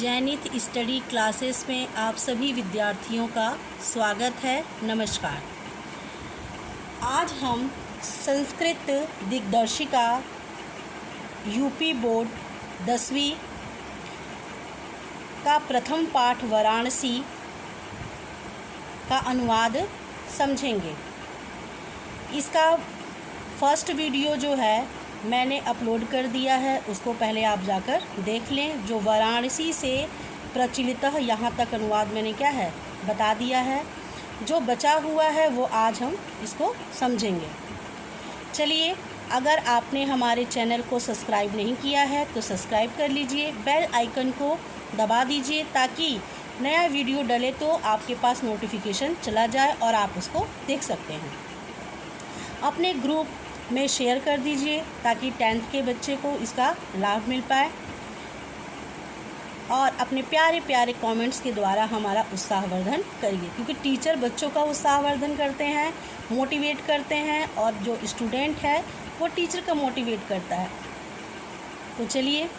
जैनित study classes में आप सभी विद्यार्थियों का स्वागत है। नमस्कार। आज हम संस्कृत दिग्दर्शिका यूपी बोर्ड 10वीं का प्रथम पाठ वाराणसी का अनुवाद समझेंगे। इसका फर्स्ट वीडियो जो है मैंने अपलोड कर दिया है, उसको पहले आप जाकर देख लें। जो वाराणसी से प्रचलित यहाँ तक अनुवाद मैंने क्या है बता दिया है। जो बचा हुआ है वो आज हम इसको समझेंगे। चलिए, अगर आपने हमारे चैनल को सब्सक्राइब नहीं किया है तो सब्सक्राइब कर लीजिए, बेल आइकन को दबा दीजिए ताकि नया वीडियो डले तो आपके पास नोटिफिकेशन चला जाए और आप उसको देख सकते हैं। अपने ग्रुप में शेयर कर दीजिए ताकि 10th के बच्चे को इसका लाभ मिल पाए, और अपने प्यारे प्यारे कमेंट्स के द्वारा हमारा उत्साहवर्धन करिए, क्योंकि टीचर बच्चों का उत्साहवर्धन करते हैं, मोटिवेट करते हैं, और जो स्टूडेंट है वो टीचर का मोटिवेट करता है। तो चलिए,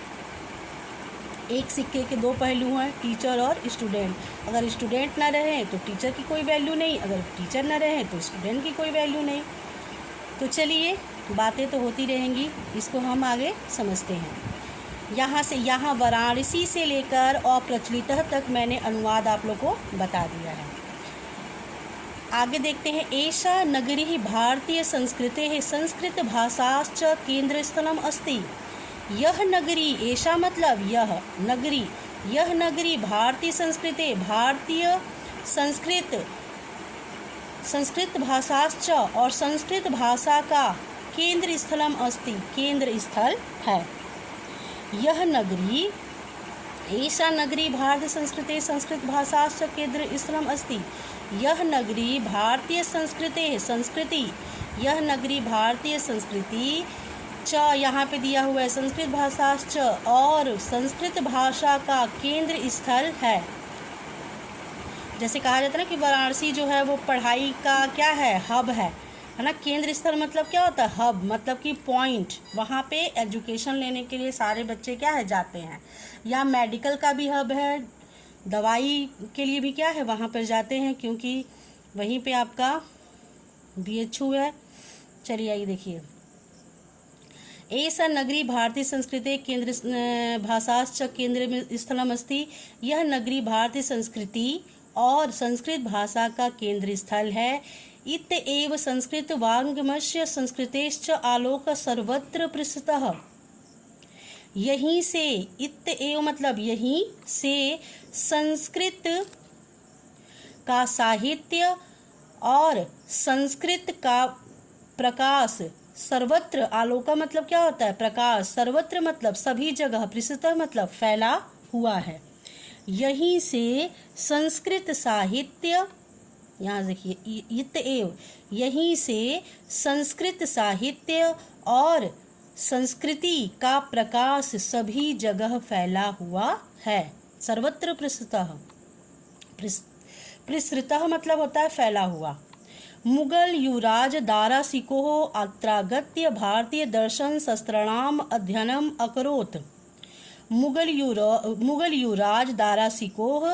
एक सिक्के के दो पहलू हैं, टीचर और स्टूडेंट। अगर स्टूडेंट ना रहें तो टीचर की कोई वैल्यू नहीं, अगर टीचर ना रहें तो स्टूडेंट की कोई वैल्यू नहीं। तो चलिए, बातें तो होती रहेंगी, इसको हम आगे समझते हैं। यहाँ वाराणसी से लेकर और प्रचलित तक मैंने अनुवाद आप लोग को बता दिया है। आगे देखते हैं। एषा नगरी भारतीय संस्कृतेः संस्कृत भाषाश्च केंद्रस्थलम अस्ति। यह नगरी, एषा मतलब यह नगरी भारतीय संस्कृते, भारतीय संस्कृत भाषाश्च और संस्कृत भाषा का केंद्र स्थलम अस्ति, केंद्र स्थल है। यह नगरी, ऐसा नगरी भारतीय संस्कृते संस्कृत भाषाश्च केंद्र स्थलम अस्ति। यह नगरी भारतीय संस्कृति, यह नगरी भारतीय संस्कृति च, यहाँ पे दिया हुआ है संस्कृत भाषाश्च, और संस्कृत भाषा का केंद्र स्थल है। जैसे कहा जाता है ना कि वाराणसी जो है वो पढ़ाई का क्या है, हब है ना। केंद्र स्थल मतलब क्या होता है, हब मतलब कि पॉइंट। वहाँ पे एजुकेशन लेने के लिए सारे बच्चे क्या है जाते हैं। या मेडिकल का भी हब है, दवाई के लिए भी क्या है वहाँ पर जाते हैं, क्योंकि वहीं पे आपका BHU है। चलिए आइए देखिए। ऐसा नगरी भारतीय संस्कृति केंद्र भाषाश्च केंद्र स्थलम अस्ति। यह नगरी भारतीय संस्कृति और संस्कृत भाषा का केंद्र स्थल है। इत एव संस्कृत वाङ्मयस्य संस्कृतेश्च आलोक सर्वत्र प्रसृतः। यहीं से, इत एव मतलब यहीं से, संस्कृत का साहित्य और संस्कृत का प्रकाश सर्वत्र, आलोका मतलब क्या होता है, प्रकाश, सर्वत्र मतलब सभी जगह, प्रसृतः मतलब फैला हुआ है। यहीं से संस्कृत साहित्य, यहाँ देखिए इत एव, यहीं से संस्कृत साहित्य और संस्कृति का प्रकाश सभी जगह फैला हुआ है। सर्वत्र प्रसृतः, प्रसृतः मतलब होता है फैला हुआ। मुगल युवराज दारा सिकोह अत्रागत्य भारतीय दर्शन शास्त्राणाम अध्ययनम अकरोत्। मुगल युवराज दारा सिकोह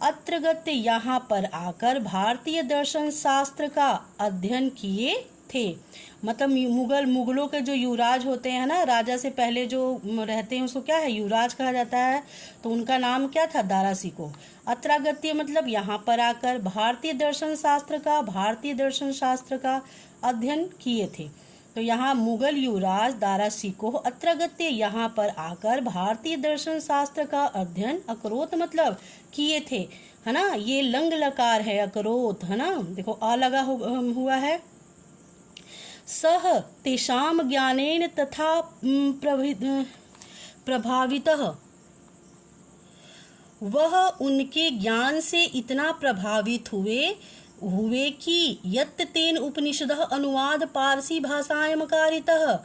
अत्रगत्य यहाँ पर आकर भारतीय दर्शन शास्त्र का अध्ययन किए थे। मतलब मुगलों के जो युवराज होते हैं ना, राजा से पहले जो रहते हैं उसको क्या है, युवराज कहा जाता है। तो उनका नाम क्या था, दारा सिकोह। अत्रागत्य मतलब यहाँ पर आकर भारतीय दर्शन शास्त्र का अध्ययन किए थे। तो यहाँ मुगल युवराज दारा सिकोह अत्रागत्य यहाँ पर आकर भारतीय दर्शन शास्त्र का अध्ययन, अकरोत मतलब किए थे, है ना। ये लंग लकार है, अकरोत, है ना। देखो अ लगा हुआ है। सह तेषाम ज्ञानेन तथा प्रभावितः, वह उनके ज्ञान से इतना प्रभावित हुए कि यत् तेन उपनिषदः अनुवाद पारसी भाषायां कारितः।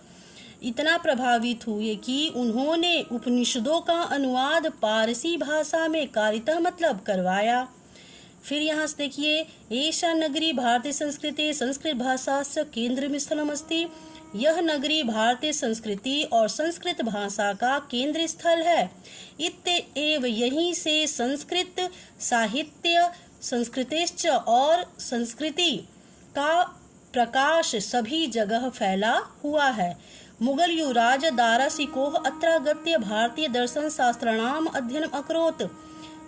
इतना प्रभावित हुए कि उन्होंने उपनिषदों का अनुवाद पारसी भाषा में कारितः मतलब करवाया। फिर यहाँ से देखिए, एषा नगरी भारतीय संस्कृति संस्कृत भाषाश्च केंद्र स्थलम अस्ति। यह नगरी भारतीय संस्कृति और संस्कृत भाषा का केंद्र स्थल है। इत्येव यहीं से संस्कृत साहित्य, संस्कृतिश्च और संस्कृति का प्रकाश सभी जगह फैला हुआ है। मुगल युवराज दारासिकोह अत्रागत्य भारतीय दर्शन शास्त्राणाम अध्ययनम अकरोत्।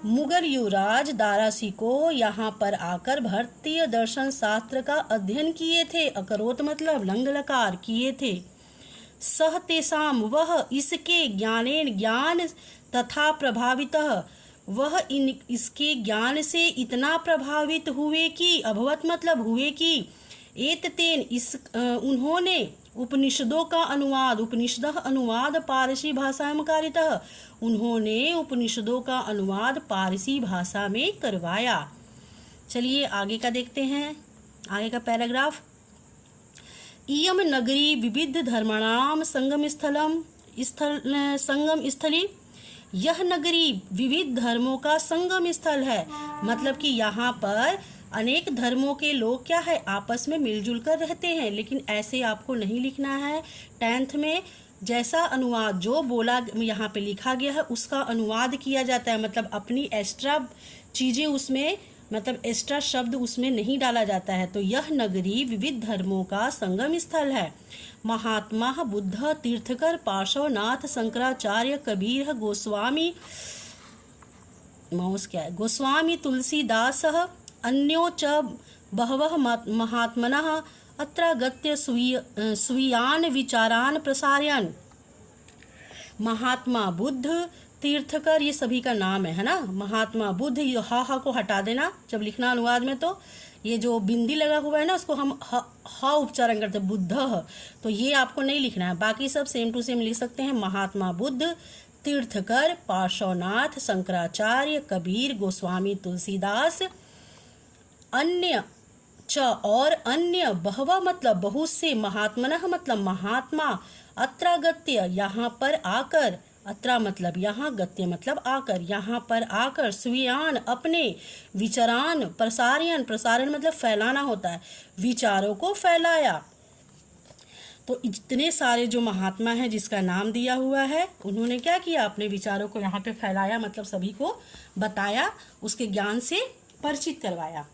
मुगल युवराज दारासिकोह यहाँ पर आकर भारतीय दर्शन शास्त्र का अध्ययन किए थे। अकरोत मतलब लंग लकार किए थे। सह तेषाम वह इसके ज्ञानेन ज्ञान तथा प्रभावितः वह इसके ज्ञान से इतना प्रभावित हुए कि अभवत मतलब हुए कि एततेन इस उन्होंने उपनिषदों का अनुवाद, उपनिषदः अनुवाद पारसी भाषा में कारितः, उन्होंने उपनिषदों का अनुवाद पारसी भाषा में करवाया। चलिए आगे का देखते हैं, आगे का पैराग्राफ। इयम नगरी विविध धर्माणाम संगम स्थली। यह नगरी विविध धर्मों का संगम स्थल है, मतलब कि यहाँ पर अनेक धर्मों के लोग क्या है आपस में मिलजुल कर रहते हैं। लेकिन ऐसे आपको नहीं लिखना है। 10th में जैसा अनुवाद जो बोला यहाँ पे लिखा गया है उसका अनुवाद किया जाता है, मतलब अपनी एक्स्ट्रा चीज़ें उसमें, मतलब एक्स्ट्रा शब्द उसमें नहीं डाला जाता है। तो यह नगरी विविध धर्मों का संगम स्थल है। महात्मा बुद्ध, तीर्थकर, पार्श्वनाथ, शंकराचार्य, कबीर, गोस्वामी तुलसीदास अन्यो च बहवः महात्मनः अत्रागत्य स्वीयान् विचारान् प्रसारयन्। महात्मा बुद्ध, तीर्थकर, ये सभी का नाम है ना। महात्मा बुद्ध, ये हा को हटा देना जब लिखना अनुवाद में, तो ये जो बिंदी लगा हुआ है ना उसको हम हा उच्चारण करते हैं, बुद्ध, तो ये आपको नहीं लिखना है। बाकी सब सेम टू सेम लिख सकते हैं। महात्मा बुद्ध, तीर्थकर, पार्श्वनाथ, शंकराचार्य, कबीर, गोस्वामी तुलसीदास, अन्य च और अन्य, बहवा मतलब बहुत से, महात्मनः मतलब महात्मा, अत्रागत्य यहाँ पर आकर, अत्रा मतलब यहाँ, गत्य मतलब आकर, यहाँ पर आकर, स्वीयान अपने, विचारान प्रसारयन, प्रसारण मतलब फैलाना होता है, विचारों को फैलाया। तो इतने सारे जो महात्मा हैं जिसका नाम दिया हुआ है, उन्होंने क्या किया, अपने विचारों को यहाँ पे फैलाया, मतलब सभी को बताया, उसके ज्ञान से परिचित करवाया।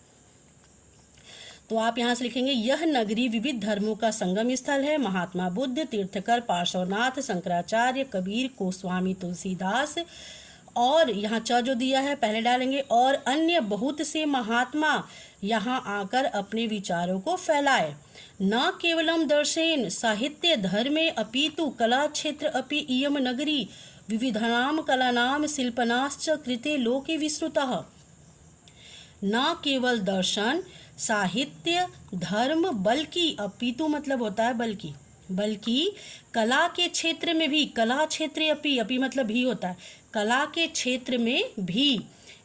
तो आप यहाँ से लिखेंगे यह नगरी विविध धर्मों का संगम स्थल है। महात्मा बुद्ध, तीर्थकर, पार्श्वनाथ, शंकराचार्य, कबीर, गोस्वामी तुलसीदास, और यहाँ च जो दिया है पहले डालेंगे, और अन्य बहुत से महात्मा यहाँ आकर अपने विचारों को फैलाए। न केवलम दर्शेन साहित्य धर्मे अपितु कला क्षेत्र अपि इयम नगरी विविधानाम कलानाम शिल्पनाश्च कृते लोके विस्तृतः। न केवल दर्शन, साहित्य, धर्म, बल्कि, अपितु मतलब होता है बल्कि, बल्कि कला के क्षेत्र में भी, कला क्षेत्र अपि मतलब भी होता है, कला के क्षेत्र में भी,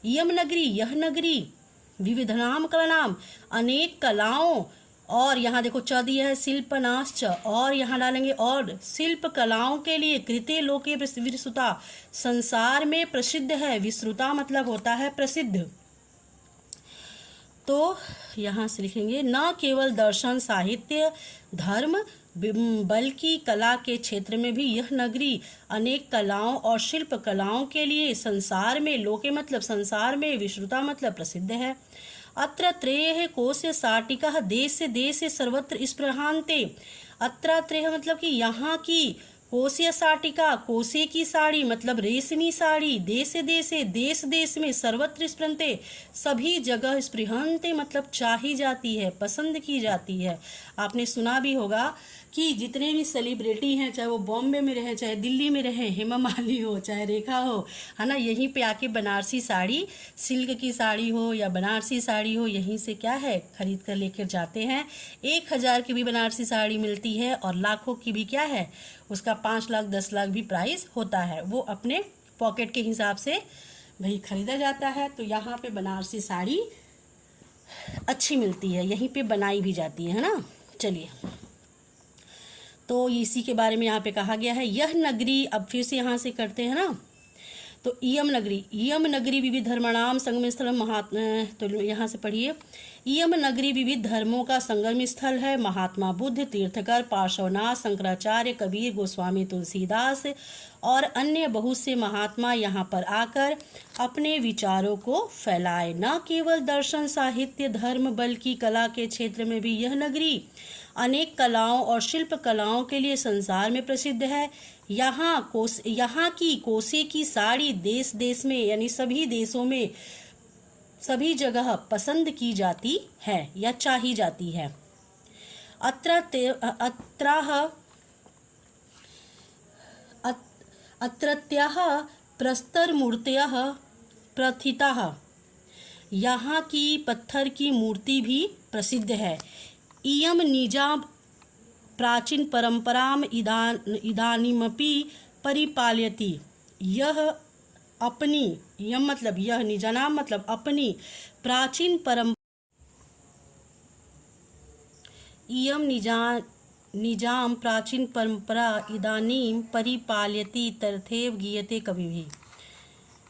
इयम नगरी यह नगरी, विविधनाम कलानाम अनेक कलाओं, और यहाँ देखो च दिया है शिल्पनाश्च, और यहाँ डालेंगे और शिल्प कलाओं के लिए, कृते लोके विस्तृता संसार में प्रसिद्ध है, विस्तृता मतलब होता है प्रसिद्ध। तो यहाँ से लिखेंगे न केवल दर्शन, साहित्य, धर्म, बल्कि कला के क्षेत्र में भी यह नगरी अनेक कलाओं और शिल्प कलाओं के लिए संसार में, लोके मतलब संसार में, विश्रुता मतलब प्रसिद्ध है। अत्र त्रयः कोशे साटिकाः देशे देशे सर्वत्र स्पृहान्ते। अत्र त्रयः मतलब कि यहाँ की, कोशीय साटिका कोसे की साड़ी मतलब रेशमी साड़ी, देशे देशे देश देश में, सर्वत्र स्पृहन्ते सभी जगह, स्पृहन्ते मतलब चाही जाती है, पसंद की जाती है। आपने सुना भी होगा कि जितने भी सेलिब्रिटी हैं, चाहे वो बॉम्बे में रहे, चाहे दिल्ली में रहे, हेमा मालिनी हो, चाहे रेखा हो, है ना, यहीं पे आके बनारसी साड़ी, सिल्क की साड़ी हो या बनारसी साड़ी हो, यहीं से क्या है खरीद कर लेकर जाते हैं। 1000 की भी बनारसी साड़ी मिलती है और लाखों की भी क्या है, उसका 5 लाख 10 लाख भी प्राइस होता है। वो अपने पॉकेट के हिसाब से भाई खरीदा जाता है। तो यहाँ पे बनारसी साड़ी अच्छी मिलती है, यहीं पे बनाई भी जाती है ना। चलिए, तो इसी के बारे में यहाँ पे कहा गया है। यह नगरी, अब फिर से यहाँ से करते हैं ना, तो इयम नगरी विविध धर्माणाम संगम स्थल तो यहाँ से पढ़िए। इयम नगरी विविध धर्मों का संगम स्थल है। महात्मा बुद्ध, तीर्थकर, पार्श्वनाथ, शंकराचार्य, कबीर, गोस्वामी तुलसीदास और अन्य बहुत से महात्मा यहाँ पर आकर अपने विचारों को फैलाए। न केवल दर्शन, साहित्य, धर्म बल्कि कला के क्षेत्र में भी यह नगरी अनेक कलाओं और शिल्प कलाओं के लिए संसार में प्रसिद्ध है। यहाँ की कोसे की साड़ी देश देश में यानी सभी देशों में सभी जगह पसंद की जाती है या चाही जाती है। अत्रत्याः प्रस्तरमूर्तयः प्रथिताः, यहाँ की पत्थर की मूर्ति भी प्रसिद्ध है। इयम निजाम प्राचीन परंपराम इदानीमपि परिपालयति, यह अपनी, यम मतलब यह, निजानाम मतलब अपनी प्राचीन इयम निजाम प्राचीन परंपरा इदानीम परिपालयति तथैव गीयते कभी भी।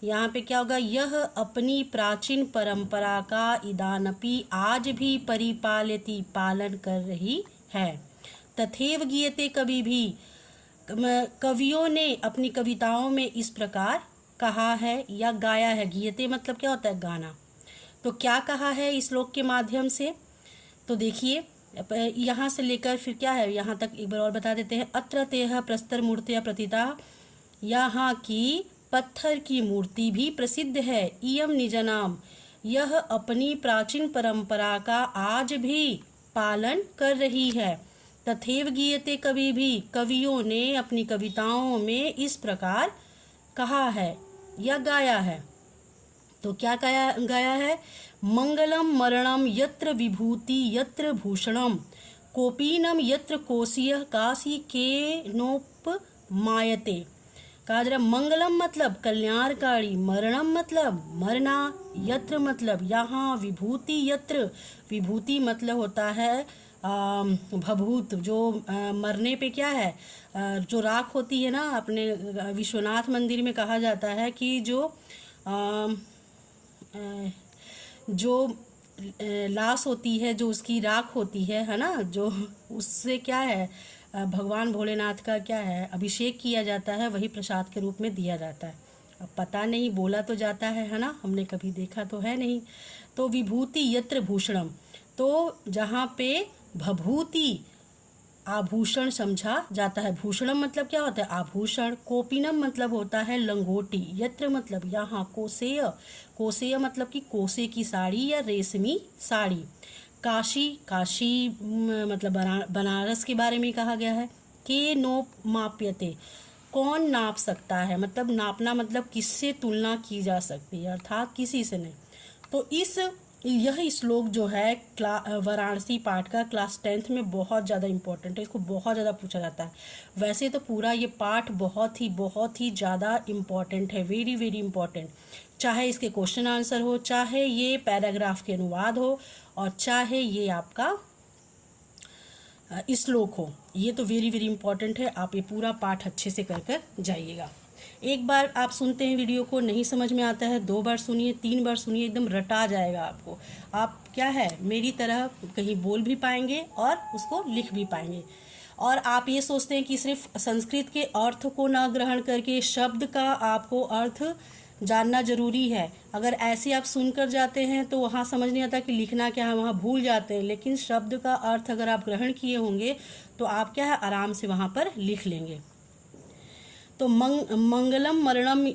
यहाँ पे क्या होगा, यह अपनी प्राचीन परंपरा का इदानपि आज भी परिपालयति पालन कर रही है। तथैव गीयते कभी भी, कवियों ने अपनी कविताओं में इस प्रकार कहा है या गाया है। गीयते मतलब क्या होता है, गाना। तो क्या कहा है इस श्लोक के माध्यम से, तो देखिए यहाँ से लेकर फिर क्या है, यहाँ तक एक बार और बता देते हैं। अत्र तेह प्रस्तर मूर्तिया प्रतिता, यहाँ की पत्थर की मूर्ति भी प्रसिद्ध है। इयम निजनाम, यह अपनी प्राचीन परंपरा का आज भी पालन कर रही है। तथैव गीयते कभी भी, कवियों ने अपनी कविताओं में इस प्रकार कहा है या गाया है। तो क्या गाया है, मंगलम मरणम यत्र विभूति यत्र भूषणम, कोपीनम यत्र कोशीय काशी के नोपमायते। कहा जरा, मंगलम मतलब कल्याणकारी, मरणम मतलब मरना, यत्र मतलब यहाँ, विभूति यत्र, विभूति मतलब होता है भभूत, जो मरने पे क्या है, जो राख होती है ना। अपने विश्वनाथ मंदिर में कहा जाता है कि जो लाश होती है, जो उसकी राख होती है ना, जो उससे क्या है, भगवान भोलेनाथ का क्या है, अभिषेक किया जाता है, वही प्रसाद के रूप में दिया जाता है। अब पता नहीं, बोला तो जाता है ना, हमने कभी देखा तो है नहीं। तो विभूति यत्र भूषणम, तो जहाँ पे भभूति आभूषण समझा जाता है। भूषणम मतलब क्या होता है, आभूषण। कोपिनम मतलब होता है लंगोटी। यत्र मतलब यहाँ। कोसेय, कोसेय मतलब कि कोसे की साड़ी या रेशमी साड़ी। काशी, काशी मतलब बनारस के बारे में कहा गया है। के नो माप्यते, कौन नाप सकता है, मतलब नापना मतलब किससे तुलना की जा सकती है, अर्थात किसी से नहीं। तो यह श्लोक जो है वाराणसी पाठ का क्लास 10th में बहुत ज़्यादा इम्पोर्टेंट है। इसको बहुत ज़्यादा पूछा जाता है। वैसे तो पूरा ये पाठ बहुत ही ज़्यादा इम्पोर्टेंट है, वेरी वेरी इम्पोर्टेंट। चाहे इसके क्वेश्चन आंसर हो, चाहे ये पैराग्राफ के अनुवाद हो, और चाहे ये आपका श्लोक हो, ये तो वेरी वेरी इम्पोर्टेंट है। आप ये पूरा पाठ अच्छे से कर जाइएगा। एक बार आप सुनते हैं वीडियो को, नहीं समझ में आता है, 2 बार सुनिए, 3 बार सुनिए, एकदम रटा जाएगा आपको। आप क्या है, मेरी तरह कहीं बोल भी पाएंगे और उसको लिख भी पाएंगे। और आप ये सोचते हैं कि सिर्फ संस्कृत के अर्थ को ना ग्रहण करके शब्द का आपको अर्थ जानना जरूरी है। अगर ऐसे आप सुनकर जाते हैं तो वहाँ समझ नहीं आता कि लिखना क्या है, वहाँ भूल जाते हैं। लेकिन शब्द का अर्थ अगर आप ग्रहण किए होंगे तो आप क्या है, आराम से वहाँ पर लिख लेंगे। तो मंगलम मरणम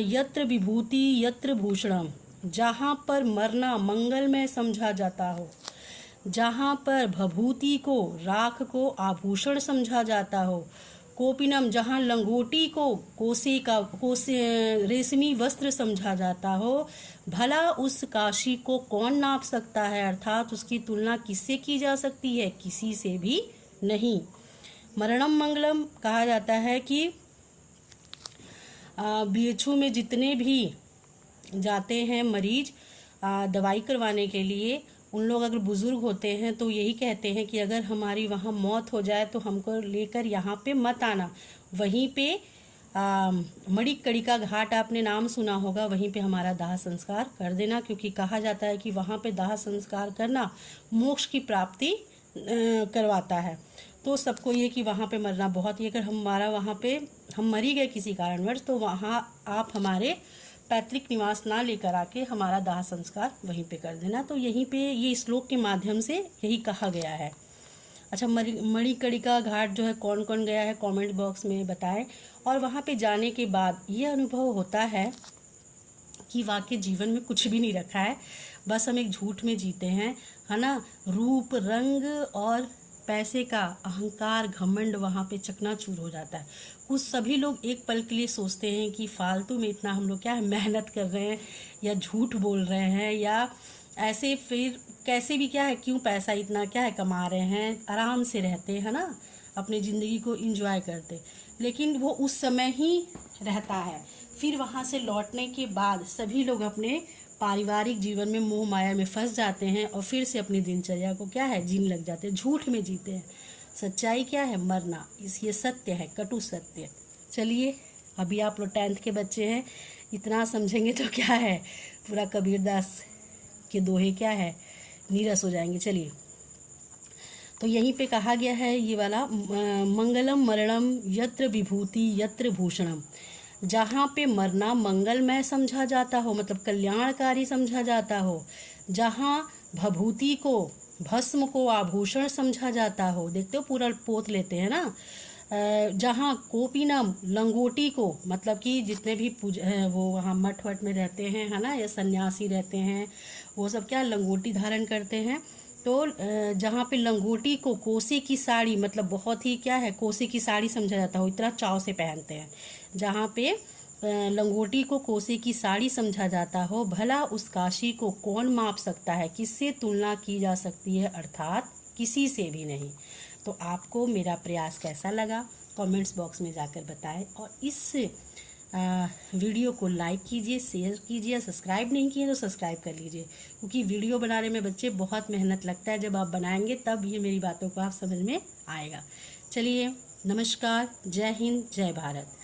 यत्र विभूति यत्र भूषणम, जहाँ पर मरना मंगल में समझा जाता हो, जहाँ पर भभूति को, राख को आभूषण समझा जाता हो। कोपिनम, जहाँ लंगोटी को कोसे रेशमी वस्त्र समझा जाता हो। भला उस काशी को कौन नाप सकता है, अर्थात उसकी तुलना किससे की जा सकती है, किसी से भी नहीं। मरणम मंगलम कहा जाता है कि बीएचयू में जितने भी जाते हैं मरीज दवाई करवाने के लिए, उन लोग अगर बुज़ुर्ग होते हैं तो यही कहते हैं कि अगर हमारी वहाँ मौत हो जाए तो हमको लेकर यहाँ पे मत आना, वहीं पे मणिकर्णिका घाट आपने नाम सुना होगा, वहीं पे हमारा दाह संस्कार कर देना, क्योंकि कहा जाता है कि वहाँ पे दाह संस्कार करना मोक्ष की प्राप्ति करवाता है। तो सबको ये कि वहाँ पे मरना बहुत ही, अगर हमारा वहाँ पे हम मरी गए किसी कारणवश, तो वहाँ आप हमारे पैतृक निवास ना लेकर आके हमारा दाह संस्कार वहीं पे कर देना। तो यहीं पे ये श्लोक के माध्यम से यही कहा गया है। अच्छा, मणिकर्णिका घाट जो है कौन कौन गया है कमेंट बॉक्स में बताएं। और वहाँ पे जाने के बाद ये अनुभव होता है कि वाकई जीवन में कुछ भी नहीं रखा है, बस हम एक झूठ में जीते हैं, है ना। रूप रंग और पैसे का अहंकार घमंड वहाँ पे चकनाचूर हो जाता है। कुछ सभी लोग एक पल के लिए सोचते हैं कि फालतू में इतना हम लोग क्या है मेहनत कर रहे हैं या झूठ बोल रहे हैं या ऐसे, फिर कैसे भी क्या है, क्यों पैसा इतना क्या है कमा रहे हैं, आराम से रहते हैं ना, अपनी ज़िंदगी को एंजॉय करते। लेकिन वो उस समय ही रहता है, फिर वहाँ से लौटने के बाद सभी लोग अपने पारिवारिक जीवन में मोह माया में फंस जाते हैं और फिर से अपनी दिनचर्या को क्या है जीने लग जाते हैं, झूठ में जीते हैं। सच्चाई क्या है, मरना, ये सत्य है, कटु सत्य। चलिए, अभी आप लोग 10th के बच्चे हैं, इतना समझेंगे तो क्या है, पूरा कबीरदास के दोहे क्या है नीरस हो जाएंगे। चलिए, तो यहीं पे कहा गया है ये वाला मंगलम मरणम यत्र विभूति यत्र भूषणम, जहाँ पे मरना मंगलमय समझा जाता हो, मतलब कल्याणकारी समझा जाता हो, जहाँ भभूति को, भस्म को आभूषण समझा जाता हो, देखते हो पूरा पोत लेते हैं ना, जहाँ कोपीनम, लंगोटी को, मतलब कि जितने भी वो वहाँ मठ वठ में रहते हैं, है ना, या सन्यासी रहते हैं, वो सब क्या लंगोटी धारण करते हैं। तो जहाँ पे लंगोटी को कोसे की साड़ी, मतलब बहुत ही क्या है कोसे की साड़ी समझा जाता हो, इतना चाव से पहनते हैं, जहाँ पे लंगोटी को कोसे की साड़ी समझा जाता हो, भला उस काशी को कौन माप सकता है, किससे तुलना की जा सकती है, अर्थात किसी से भी नहीं। तो आपको मेरा प्रयास कैसा लगा कमेंट्स बॉक्स में जाकर बताएं, और इस वीडियो को लाइक कीजिए, शेयर कीजिए, सब्सक्राइब नहीं किए तो सब्सक्राइब कर लीजिए, क्योंकि वीडियो बनाने में बच्चे बहुत मेहनत लगता है, जब आप बनाएंगे तब ये मेरी बातों को आप समझ में आएगा। चलिए, नमस्कार, जय हिंद, जय भारत।